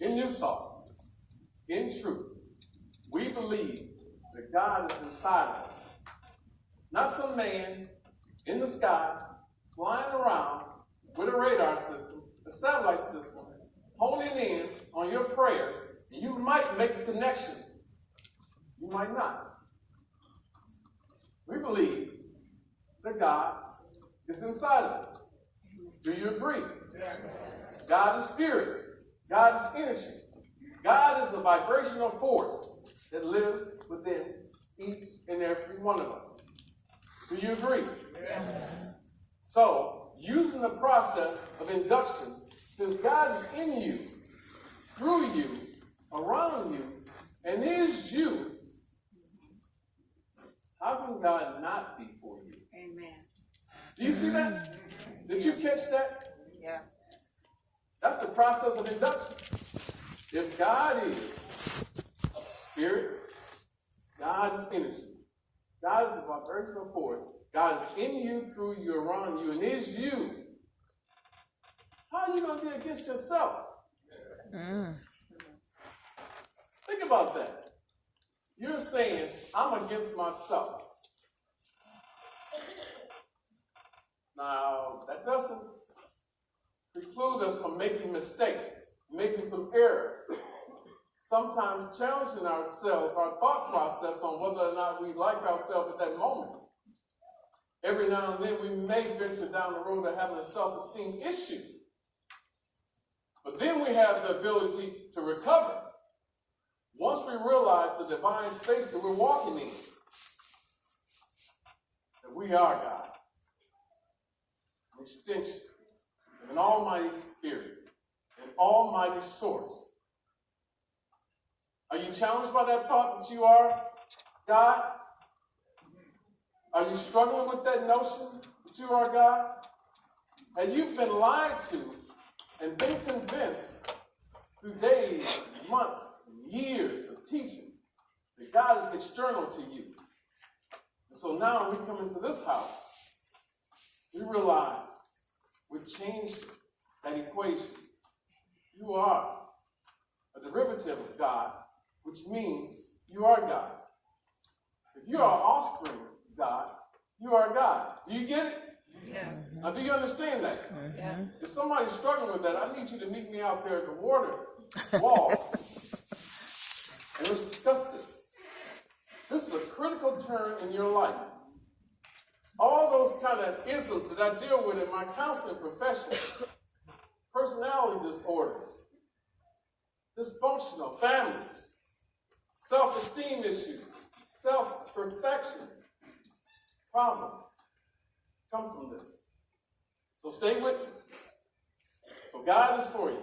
in New Thought, in truth, we believe that God is inside of us. Not some man in the sky, flying around with a radar system, a satellite system, honing in on your prayers, and you might make a connection. You might not. We believe that God is inside of us. Do you agree? Yes. God is spirit. God is energy. God is a vibrational force that lives within each and every one of us. Do you agree? Yes. So, using the process of induction, since God is in you, through you, around you, and is you, how can God not be for you? Amen. Do you see that? Did you catch that? Yes. That's the process of induction. If God is spirit, God is energy. God is a vibrational force. God is in you, through you, around you, and is you. How are you going to be against yourself? Think about that. You're saying, I'm against myself. Now, that doesn't preclude us from making mistakes, making some errors. Sometimes challenging ourselves, our thought process on whether or not we like ourselves at that moment. Every now and then we may venture down the road of having a self-esteem issue. But then we have the ability to recover. Once we realize the divine space that we're walking in, that we are God, an extension of an almighty spirit, an almighty source. Are you challenged by that thought that you are God? Are you struggling with that notion that you are God? And you've been lied to and been convinced through days, months, and years of teaching that God is external to you. And so now we come into this house, we realize we've changed that equation. You are a derivative of God, which means you are God. If you are offspring of God, you are God. Do you get it? Yes. Now, do you understand that? Yes. If somebody's struggling with that, I need you to meet me out there at the water wall. And let's discuss this. This is a critical turn in your life. All those kind of isms that I deal with in my counseling profession, personality disorders, dysfunctional families, self-esteem issues, self-perfection, problems come from this. So stay with me. So God is for you.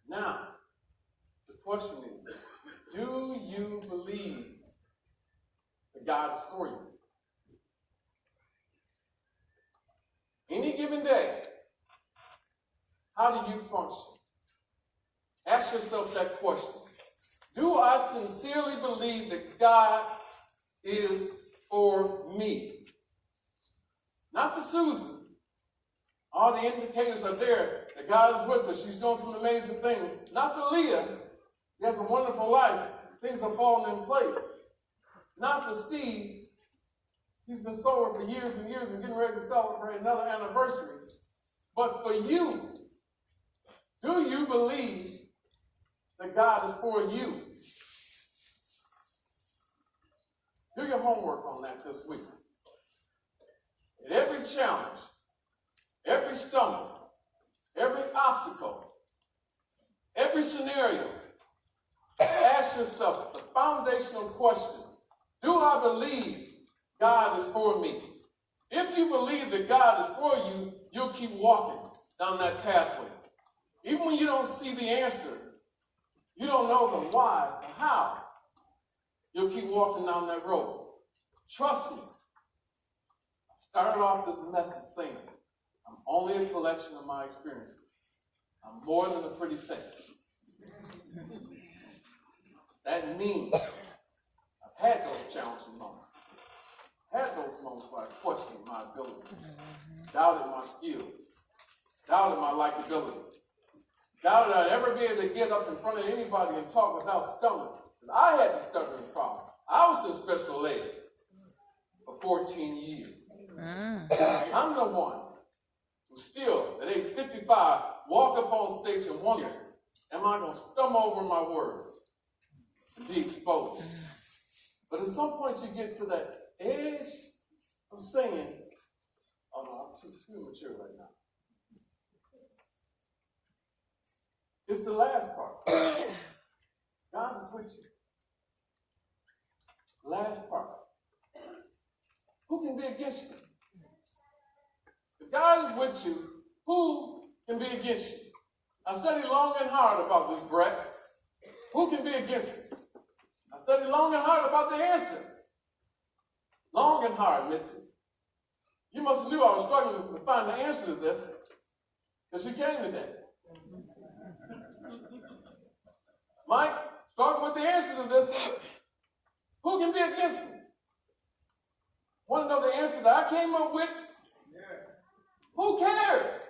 Now, the question is, do you believe that God is for you? Any given day, how do you function? Ask yourself that question. Do I sincerely believe that God is for me? Not for Susan. All the indicators are there that God is with her. She's doing some amazing things. Not for Leah. He has a wonderful life. Things are falling in place. Not for Steve. He's been sober for years and years and getting ready to celebrate another anniversary. But for you, do you believe that God is for you? Do your homework on that this week. At every challenge, every stumble, every obstacle, every scenario, ask yourself the foundational question: do I believe God is for me? If you believe that God is for you, you'll keep walking down that pathway. Even when you don't see the answer, you don't know the why, the how, you'll keep walking down that road. Trust me. I started off this message saying, I'm only a collection of my experiences. I'm more than a pretty face. That means I've had those challenging moments. Had those moments where I questioned my ability, doubted my skills, doubted my likability. Doubt that I'd ever be able to get up in front of anybody and talk without stumbling. Because I had the stuttering problem. I was in special ed for 14 years. I'm the one who still, at age 55, walk up on stage and wonder, am I going to stumble over my words and be exposed? But at some point you get to that edge of saying, oh no, I'm too premature right now. It's the last part. God is with you. Last part. Who can be against you? If God is with you, who can be against you? I studied long and hard about this, Brett. Who can be against it? I studied long and hard about the answer. Long and hard, Mitzi. You must have knew I was struggling to find the answer to this, because you came today. Mike, struggle with the answer to this. Who can be against me? Want to know the answer that I came up with? Yeah. Who cares?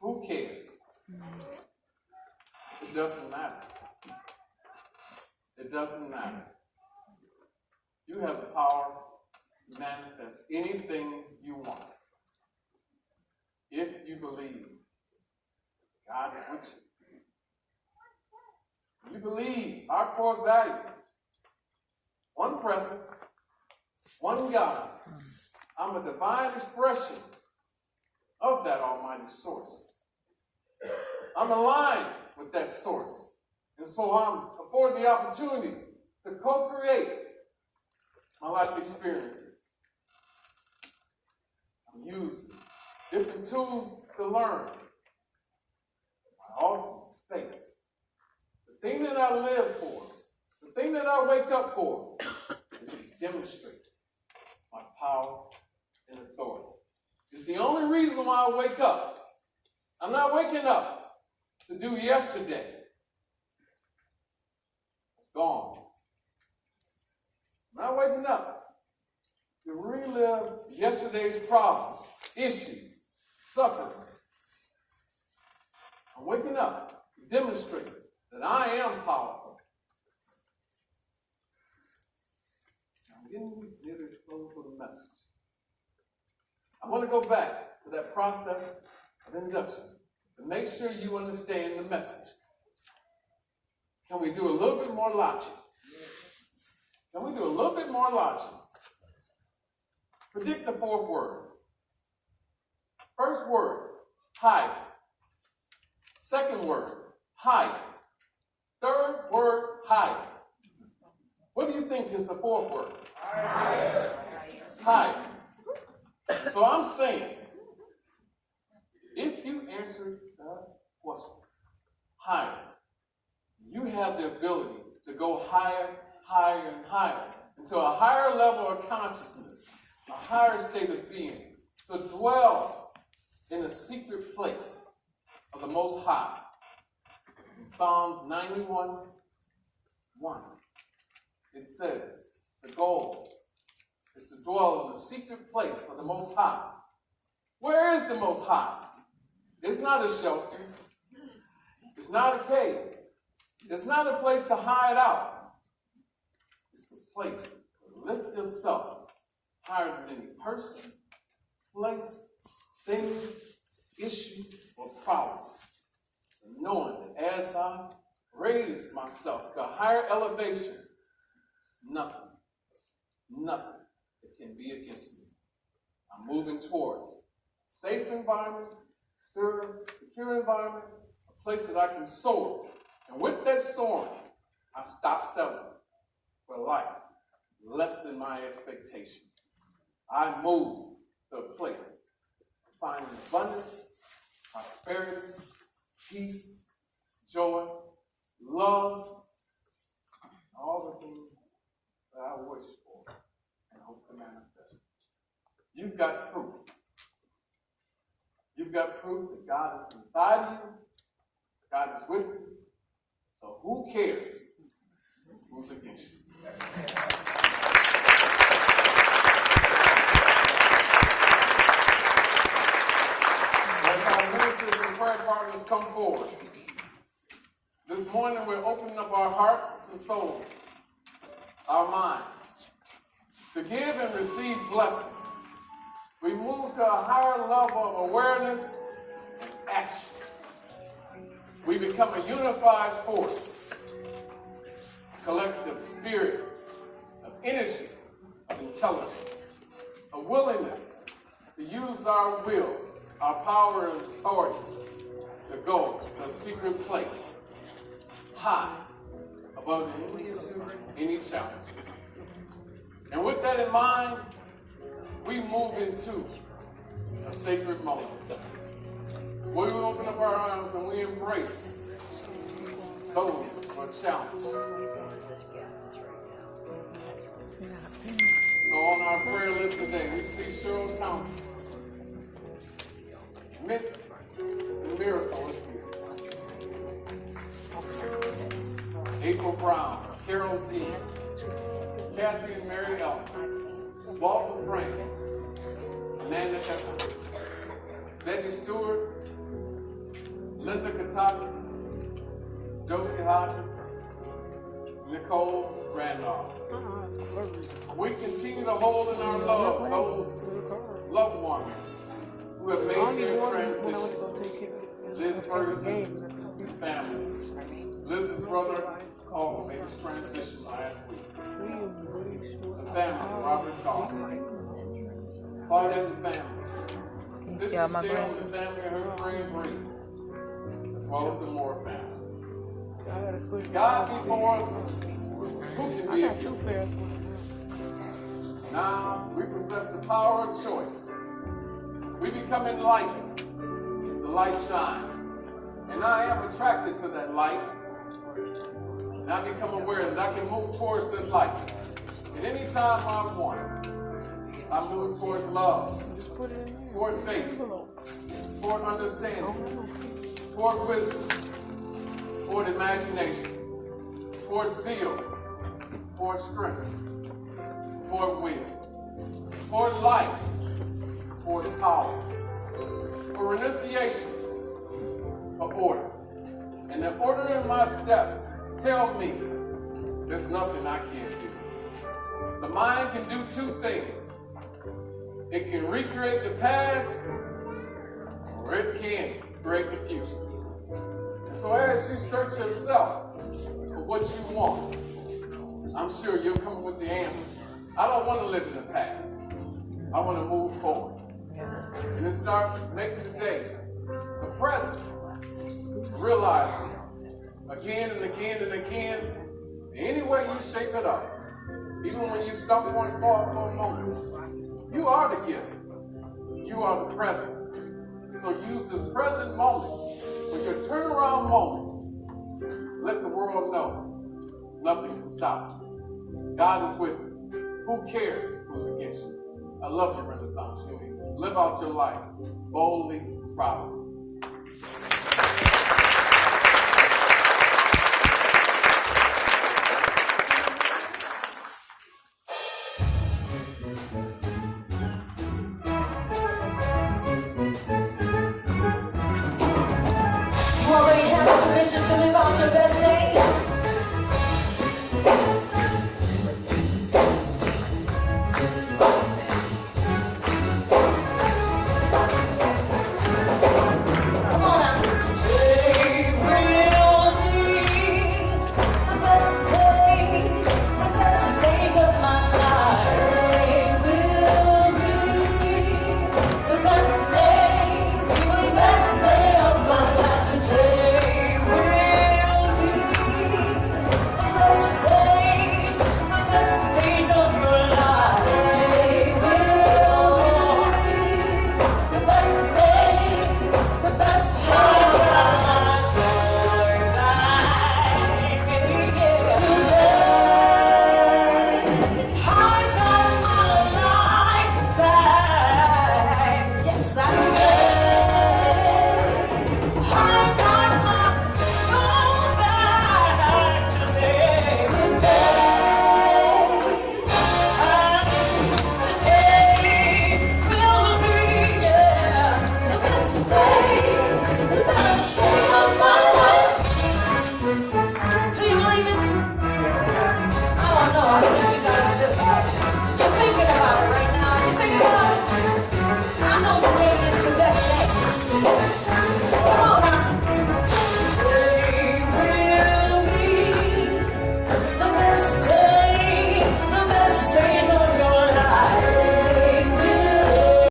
Who cares? It doesn't matter. It doesn't matter. You have the power to manifest anything you want. If you believe God is with you. You believe our core values. One presence, one God. I'm a divine expression of that almighty source. I'm aligned with that source. And so I'm afforded the opportunity to co-create my life experiences. I'm using different tools to learn. My ultimate space. The thing that I live for, the thing that I wake up for, is to demonstrate my power and authority. It's the only reason why I wake up. I'm not waking up to do yesterday. It's gone. I'm not waking up to relive yesterday's problems, issues, suffering. I'm waking up to demonstrate that I am powerful. I'm getting near to close for the message. I want to go back to that process of induction to make sure you understand the message. Can we do a little bit more logic? Can we do a little bit more logic? Predict the fourth word. First word, hide. Second word, hide. Third word, hide. What do you think is the fourth word? Hide. Hide. So I'm saying, if you answer the question, hide, you have the ability to go higher, higher, and higher, into a higher level of consciousness, a higher state of being, to dwell in the secret place of the Most High. In Psalm 91:1, it says, the goal is to dwell in the secret place of the Most High. Where is the Most High? It's not a shelter. It's not a cave. It's not a place to hide out. It's the place to lift yourself higher than any person, place, thing, issue, or problem. And knowing that as I raise myself to a higher elevation, nothing that can be against me. I'm moving towards a safe environment, secure environment, a place that I can soar. And with that soaring, I stop settling for life less than my expectation. I move to a place of finding abundance, prosperity, peace, joy, love, and all the things that I wish for and hope to manifest. You've got proof. You've got proof that God is inside you, God is with you. So who cares who's against you? and souls, our minds, to give and receive blessings. We move to a higher level of awareness and action. We become a unified force, a collective spirit of energy, of intelligence, a willingness to use our will, our power and authority to go to a secret place, high above any challenges. And with that in mind, we move into a sacred moment where we open up our arms and we embrace those who are challenged. So on our prayer list today, we see Cheryl Townsend. Amidst the miracle is here. April Brown, Carol Z, Kathy and Mary Ellen, Walter Frank, Amanda Evans, Betty Stewart, Linda Katakis, Josie Hodges, Nicole Randolph. We continue to hold in our love those loved ones who have made their transition. Liz Ferguson and family. Liz's brother Paul made his transition last week. The family, Robert Dawson. Father and the family. Sister Stale and the family and her friend Bree, as well as the Moore family. God before us, who can be against? Now we possess the power of choice. We become enlightened. The light shines. And I am attracted to that light. And I become aware that I can move towards that light. And any time I want, I move towards love, toward faith, toward understanding, toward wisdom, toward imagination, toward zeal, toward strength, toward will, toward life, toward power, for renunciation of order. And the order in my steps tell me there's nothing I can't do. The mind can do two things. It can recreate the past, or it can create the future. And so as you search yourself for what you want, I'm sure you'll come up with the answer. I don't want to live in the past. I want to move forward. And then start making today the present. Realizing again and again and again, any way you shape it up, even when you stumble and fall for a moment, you are the gift. You are the present. So use this present moment, with your turnaround moment. Let the world know nothing can stop you. God is with you. Who cares who's against you? I love you, Renaissance Julie. Live out your life boldly, proudly.